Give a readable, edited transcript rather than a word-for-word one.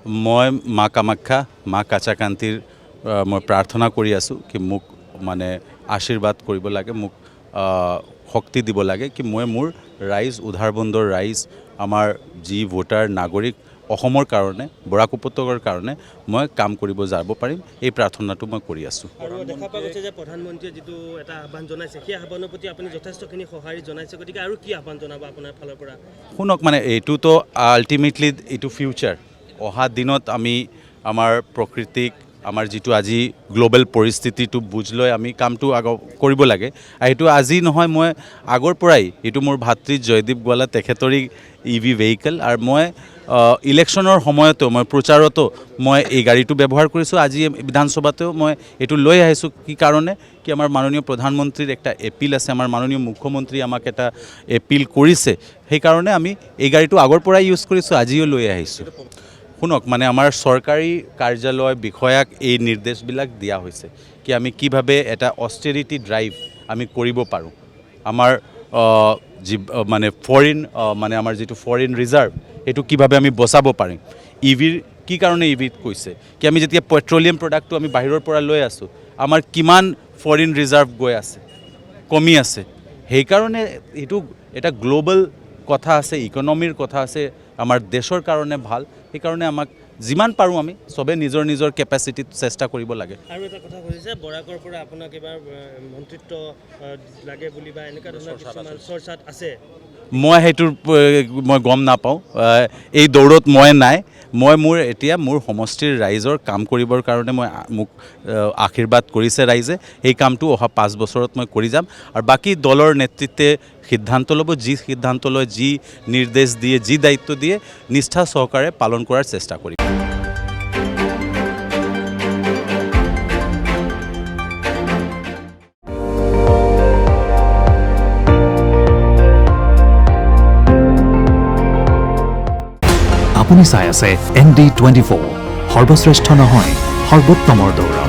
মই মা কামাখ্যা মা কাচাকান্তিৰ মই প্ৰাৰ্থনা কৰি আছোঁ কি মোক মানে আশীৰ্বাদ কৰিব লাগে মোক শক্তি দিব লাগে কি মই মোৰ ৰাইজ উধাৰবন্দৰ ৰাইজ আমাৰ যি ভোটাৰ নাগৰিক অসমৰ কাৰণে বৰাক উপত্যকাৰ কাৰণে মই কাম কৰিব যাব পাৰিম এই প্ৰাৰ্থনাটো মই কৰি আছোঁ। আৰু দেখা পোৱা গৈছে যে প্ৰধানমন্ত্ৰীয়ে যিটো এটা আহ্বান জনাইছে সেই আহ্বানৰ প্ৰতি আপুনি যথেষ্টখিনি সঁহাৰি জনাইছে, গতিকে আৰু কি আহ্বান জনাব আপোনাৰ ফালৰ পৰা? শুনক মানে এইটোতো আল্টিমেটলি এইটো ফিউচাৰ অহা দিনত আমি আমাৰ প্ৰকৃতিক আমাৰ যিটো আজি গ্ল'বেল পৰিস্থিতিটো বুজ লৈ আমি কামটো কৰিব লাগে আৰু এইটো আজি নহয় মই আগৰ পৰাই এইটো মোৰ ভাতৃ জয়দীপ গোৱালা তেখেতৰে EV ভেহিকেল আৰু মই ইলেকশ্যনৰ সময়তো মই প্ৰচাৰতো মই এই গাড়ীটো ব্যৱহাৰ কৰিছোঁ। আজি বিধানসভাতেও মই এইটো লৈ আহিছোঁ কি কাৰণে কি আমাৰ মাননীয় প্ৰধানমন্ত্ৰীৰ একটা এপিল আছে, আমাৰ মাননীয় মুখ্যমন্ত্ৰী আমাক এটা এপিল কৰিছে, সেইকাৰণে আমি এই গাড়ীটো আগৰ পৰাই ইউজ কৰিছোঁ, আজিও লৈ আহিছোঁ। শুনক মানে আমাৰ চৰকাৰী কাৰ্যালয় বিষয়াক এই নিৰ্দেশবিলাক দিয়া হৈছে কি আমি কিভাৱে এটা অষ্টেৰিটি ড্ৰাইভ আমি কৰিব পাৰোঁ, আমাৰ যি মানে ফৰেইন মানে আমাৰ যিটো ফৰেইন ৰিজাৰ্ভ এইটো কিভাৱে আমি বচাব পাৰিম। ইভিৰ কি কাৰণে ইভিত কৈছে কি আমি যেতিয়া পেট্ৰলিয়াম প্ৰডাক্টটো আমি বাহিৰৰ পৰা লৈ আছোঁ আমাৰ কিমান ফৰেইন ৰিজাৰ্ভ গৈ আছে কমি আছে, সেইকাৰণে এইটো এটা গ্ল'বেল কথা আছে, ইকনমিৰ কথা আছে, আমাৰ দেশৰ কাৰণে ভাল, সেইকাৰণে আমাক যিমান পাৰোঁ আমি চবে নিজৰ নিজৰ কেপাচিটিত চেষ্টা কৰিব লাগে। আৰু এটা কথা কৈছে বৰাকৰ পৰা আপোনাক এবাৰ মন্ত্ৰিত্ব লাগে বুলি বা এনেকুৱা ধৰণৰ কিছুমান চৰ্চাত আছে, মই সেইটোৰ মই গম নাপাওঁ, এই দৌৰত মই নাই, মই মোৰ এতিয়া মোৰ সমষ্টিৰ ৰাইজৰ কাম কৰিবৰ কাৰণে মই মোক আশীৰ্বাদ কৰিছে ৰাইজে, সেই কামটো অহা 5 বছৰত মই কৰি যাম আৰু বাকী দলৰ নেতৃত্বে সিদ্ধান্ত ল'ব, যি সিদ্ধান্ত লয় যি নিৰ্দেশ দিয়ে যি দায়িত্ব দিয়ে নিষ্ঠা সহকাৰে পালন কৰাৰ চেষ্টা কৰিম। আপুনি চাই আছে ND24, সৰ্বশ্ৰেষ্ঠ নহয় সৰ্বোত্তমৰ দৌৰ।